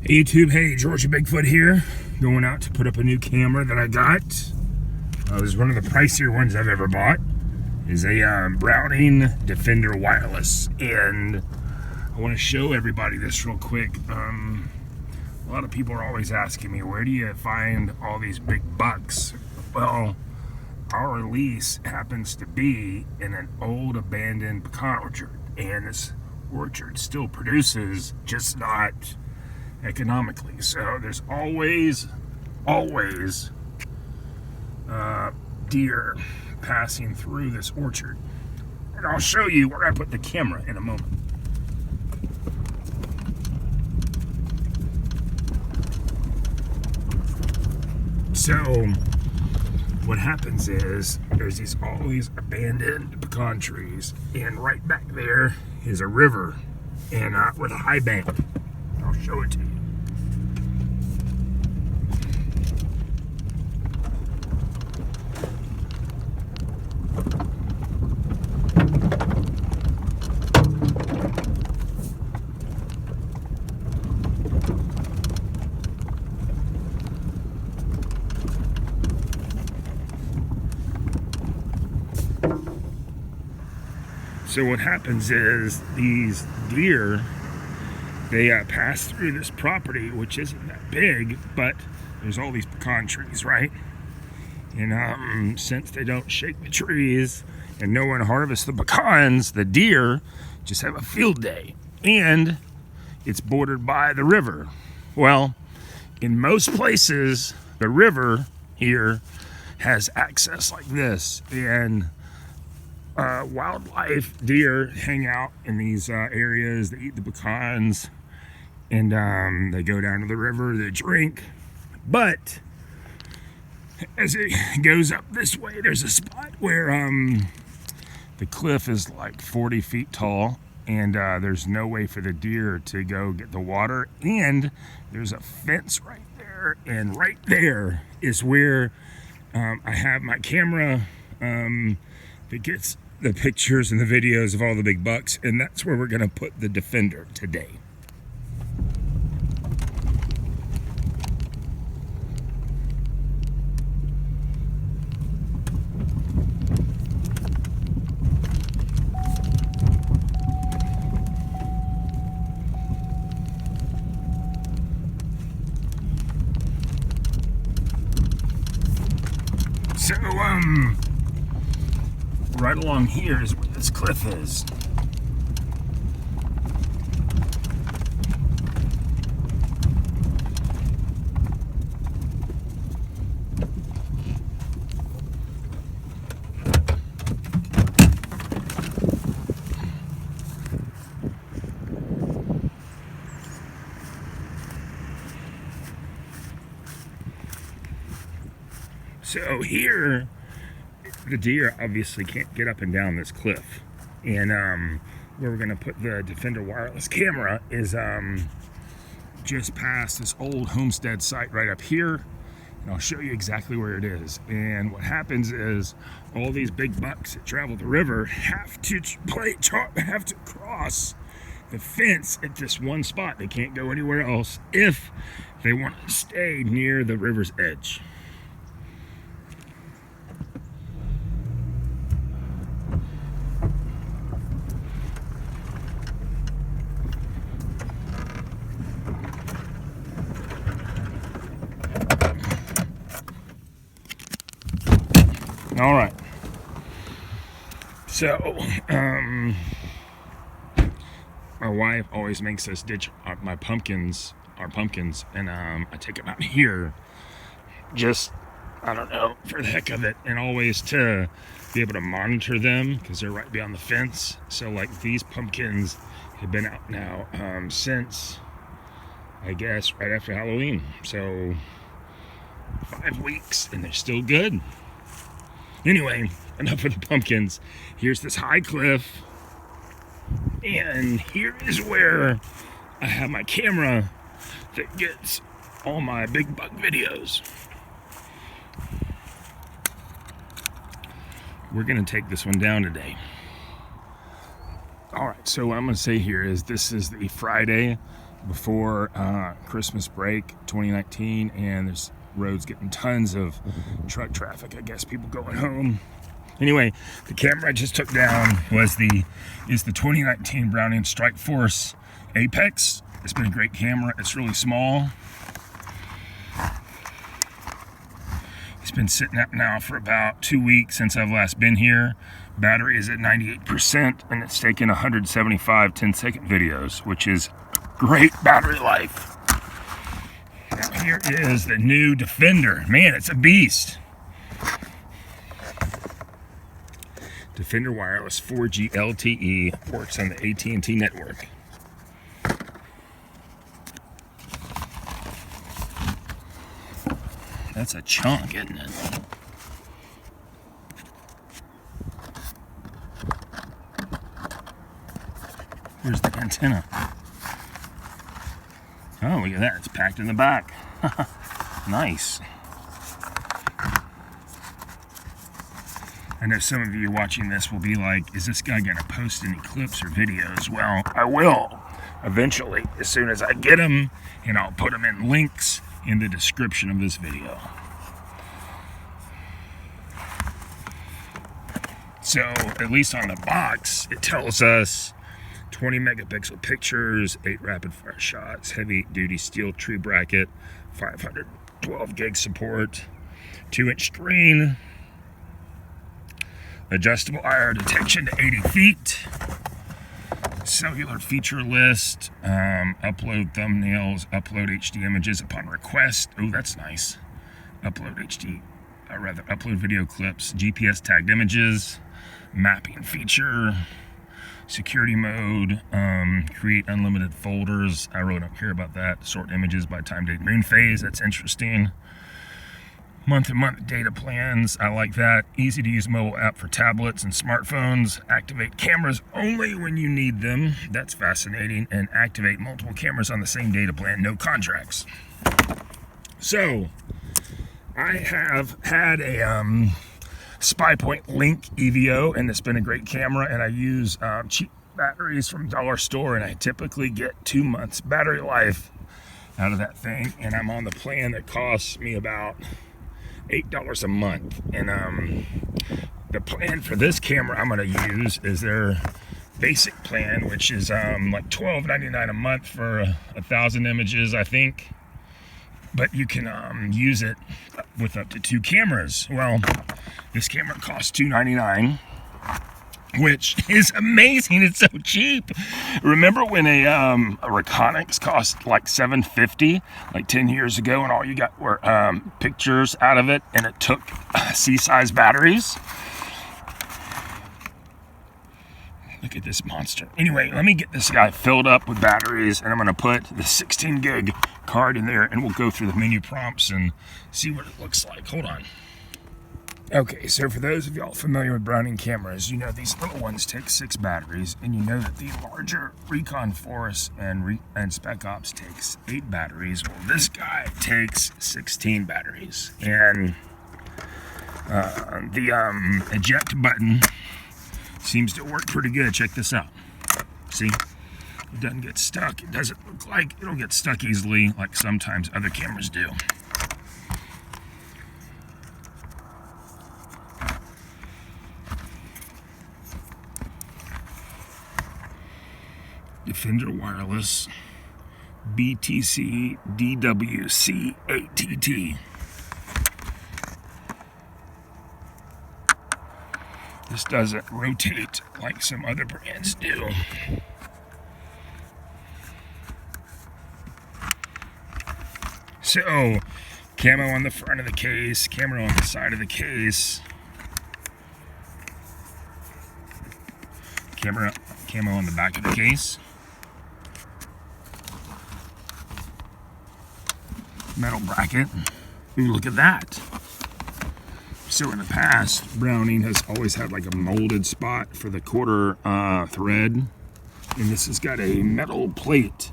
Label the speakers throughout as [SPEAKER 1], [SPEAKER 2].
[SPEAKER 1] Hey YouTube, hey, Georgia Bigfoot here, going out to put up a new camera that I got. It was one of the pricier ones I've ever bought. It's a Browning Defender Wireless, and I want to show everybody this real quick. A lot of people are always asking me, where do you find all these big bucks? Well, our lease happens to be in an old abandoned pecan orchard, and this orchard still produces, just not economically. So there's always deer passing through this orchard, and I'll show you where I put the camera in a moment. So what happens is there's all these abandoned pecan trees, and right back there is a river, and with a high bank. I'll show it to you. So what happens is these deer, they pass through this property, which isn't that big, but there's all these pecan trees, right? And since they don't shake the trees and no one harvests the pecans, the deer just have a field day. And it's bordered by the river. Well, in most places, the river here has access like this, and wildlife, deer hang out in these areas. They eat the pecans, and they go down to the river, they drink. But as it goes up this way, there's a spot where the cliff is like 40 feet tall, and there's no way for the deer to go get the water, and there's a fence right there, and right there is where I have my camera that gets the pictures and the videos of all the big bucks, and that's where we're going to put the Defender today. So, right along here is where this cliff is. So here, the deer obviously can't get up and down this cliff, and where we're going to put the Defender wireless camera is just past this old homestead site right up here, and I'll show you exactly where it is. And what happens is all these big bucks that travel the river have to cross the fence at this one spot. They can't go anywhere else if they want to stay near the river's edge. All right. So, my wife always makes us ditch our pumpkins, and I take them out here, just, I don't know, for the heck of it, and always to be able to monitor them, because they're right beyond the fence. So, like, these pumpkins have been out now since, I guess, right after Halloween. So, 5 weeks, and they're still good. Anyway, enough of the pumpkins. Here's this high cliff, and here is where I have my camera that gets all my big buck videos. We're gonna take this one down today. All right, so what I'm gonna say here is this is the Friday before Christmas break 2019, and there's roads getting tons of truck traffic. I guess people going home. Anyway, the camera I just took down is the 2019 Browning Strike Force Apex. It's been a great camera. It's really small. It's been sitting up now for about 2 weeks since I've last been here. Battery is at 98%, and it's taken 175 10-second videos, which is great battery life. Now here is the new Defender. Man, it's a beast. Defender Wireless 4G LTE works on the AT&T network. That's a chunk, isn't it? Here's the antenna. Oh, look at that. It's packed in the back. Nice. I know some of you watching this will be like, is this guy going to post any clips or videos? Well, I will eventually, as soon as I get them, and I'll put them in links in the description of this video. So, at least on the box, it tells us 20 megapixel pictures, 8 rapid fire shots, heavy duty steel tree bracket, 512 gig support, 2-inch screen, adjustable IR detection to 80 feet, cellular feature list, upload thumbnails, upload HD images upon request. Oh, that's nice. Upload video clips, GPS tagged images, mapping feature, security mode, create unlimited folders. I really don't care about that. Sort images by time, date, moon phase. That's interesting. Month-to-month data plans. I like that. Easy to use mobile app for tablets and smartphones. Activate cameras only when you need them. That's fascinating. And activate multiple cameras on the same data plan. No contracts. So, I have had a SpyPoint Link EVO, and it's been a great camera, and I use cheap batteries from dollar store, and I typically get 2 months battery life out of that thing, and I'm on the plan that costs me about $8 a month. And the plan for this camera I'm going to use is their basic plan, which is like $12.99 a month for 1,000 images, I think. But you can use it with up to 2 cameras. Well, this camera costs $2.99, which is amazing. It's so cheap. Remember when a Reconyx cost like $7.50 like 10 years ago, and all you got were pictures out of it, and it took C-size batteries? Look at this monster. Anyway, let me get this guy filled up with batteries, and I'm going to put the 16 gig card in there, and we'll go through the menu prompts and see what it looks like. Hold on. Okay, so for those of y'all familiar with Browning cameras, you know these little ones take 6 batteries, and you know that the larger Recon Force and Spec Ops takes 8 batteries. Well, this guy takes 16 batteries, and the eject button seems to work pretty good. Check this out. See? It doesn't get stuck. It doesn't look like it'll get stuck easily like sometimes other cameras do. Defender Wireless btc-dwc-att. This doesn't rotate like some other brands do. So, camo on the front of the case, camo on the side of the case, camo on the back of the case, metal bracket. Ooh, look at that. So in the past, Browning has always had like a molded spot for the quarter thread, and this has got a metal plate.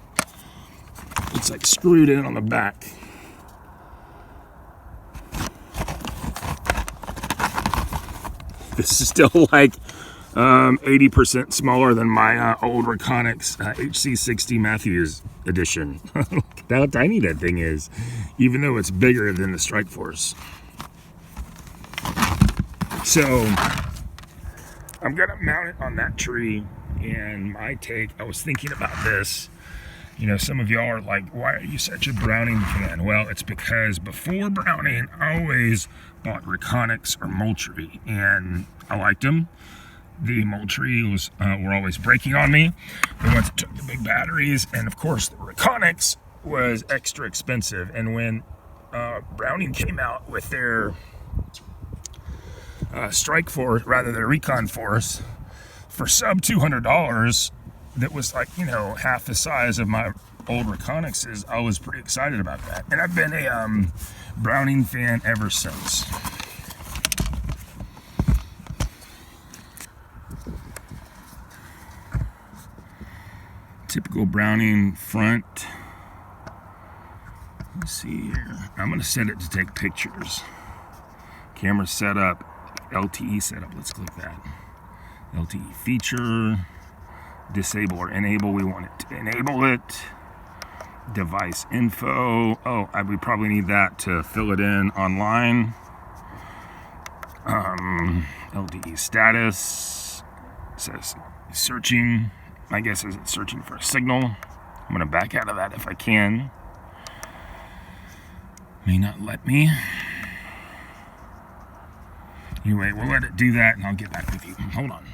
[SPEAKER 1] It's like screwed in on the back. This is still like 80% smaller than my old Reconyx HC60 Matthews edition. Look how tiny that thing is, even though it's bigger than the Strike Force. So I'm gonna mount it on that tree. And my take, I was thinking about this. You know, some of y'all are like, why are you such a Browning fan? Well, it's because before Browning, I always bought Reconyx or Moultrie, and I liked them. The Moultrie were always breaking on me. The ones that took the big batteries, and of course, the Reconyx was extra expensive. And when Browning came out with their Strike Force, rather their Recon Force, for sub $200, that was like, you know, half the size of my old Reconyxes, I was pretty excited about that. And I've been a Browning fan ever since. Typical Browning front. Let's see here. I'm going to set it to take pictures. Camera setup, LTE setup. Let's click that. LTE feature. Disable or enable. We want it to enable it. Device info. Oh, we probably need that to fill it in online. LTE status. It says searching. My guess is it's searching for a signal. I'm going to back out of that if I can. May not let me. Anyway, we'll let it do that and I'll get back with you. Hold on.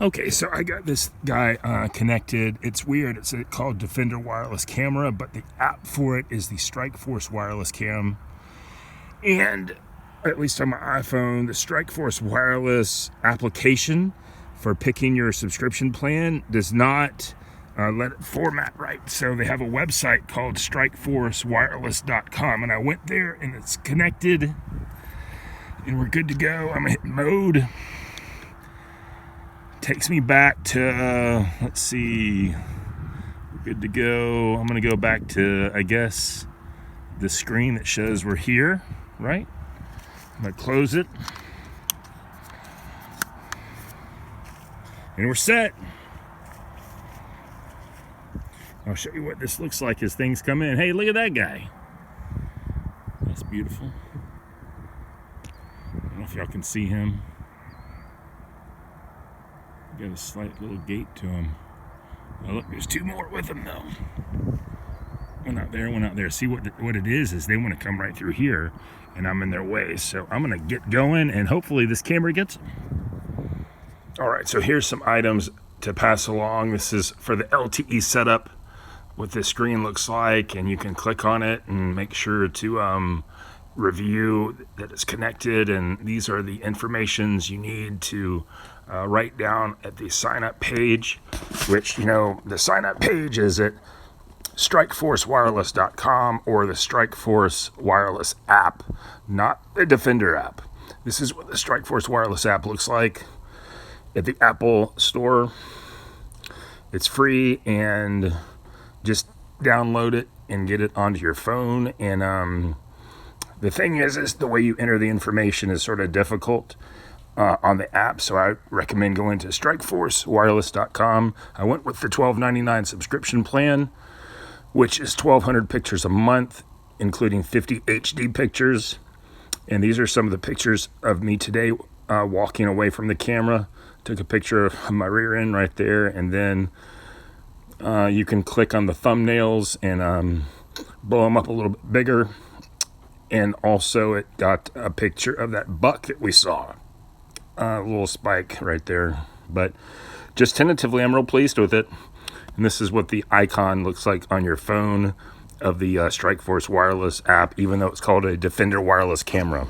[SPEAKER 1] Okay, so I got this guy connected. It's weird. It's called Defender Wireless Camera, but the app for it is the Strike Force Wireless Cam. And at least on my iPhone, the Strike Force Wireless application for picking your subscription plan does not let it format right. So they have a website called strikeforcewireless.com, and I went there and it's connected and we're good to go. I'm gonna hit mode. Takes me back to, let's see, we're good to go. I'm gonna go back to, I guess, the screen that shows we're here, right? I'm gonna close it. And we're set. I'll show you what this looks like as things come in. Hey, look at that guy. That's beautiful. I don't know if y'all can see him. Got a slight little gate to him. Oh, look, there's two more with him though. One out there, one out there. See what it is they want to come right through here, and I'm in their way. So I'm gonna get going, and hopefully this camera gets them. All right, so here's some items to pass along. This is for the LTE setup, what this screen looks like, and you can click on it and make sure to review that it's connected. And these are the informations you need to write down at the sign up page, which, you know, the sign up page is at strikeforcewireless.com or the Strike Force Wireless app, not the Defender app. This is what the Strike Force Wireless app looks like at the Apple Store. It's free, and just download it and get it onto your phone. And the thing is the way you enter the information is sort of difficult on the app, so I recommend going to strikeforcewireless.com. I went with the $12.99 subscription plan, which is 1,200 pictures a month, including 50 HD pictures. And these are some of the pictures of me today walking away from the camera. Took a picture of my rear end right there, and then you can click on the thumbnails and blow them up a little bit bigger. And also it got a picture of that buck that we saw. A little spike right there. But just tentatively, I'm real pleased with it. And this is what the icon looks like on your phone of the Strike Force Wireless app, even though it's called a Defender Wireless Camera.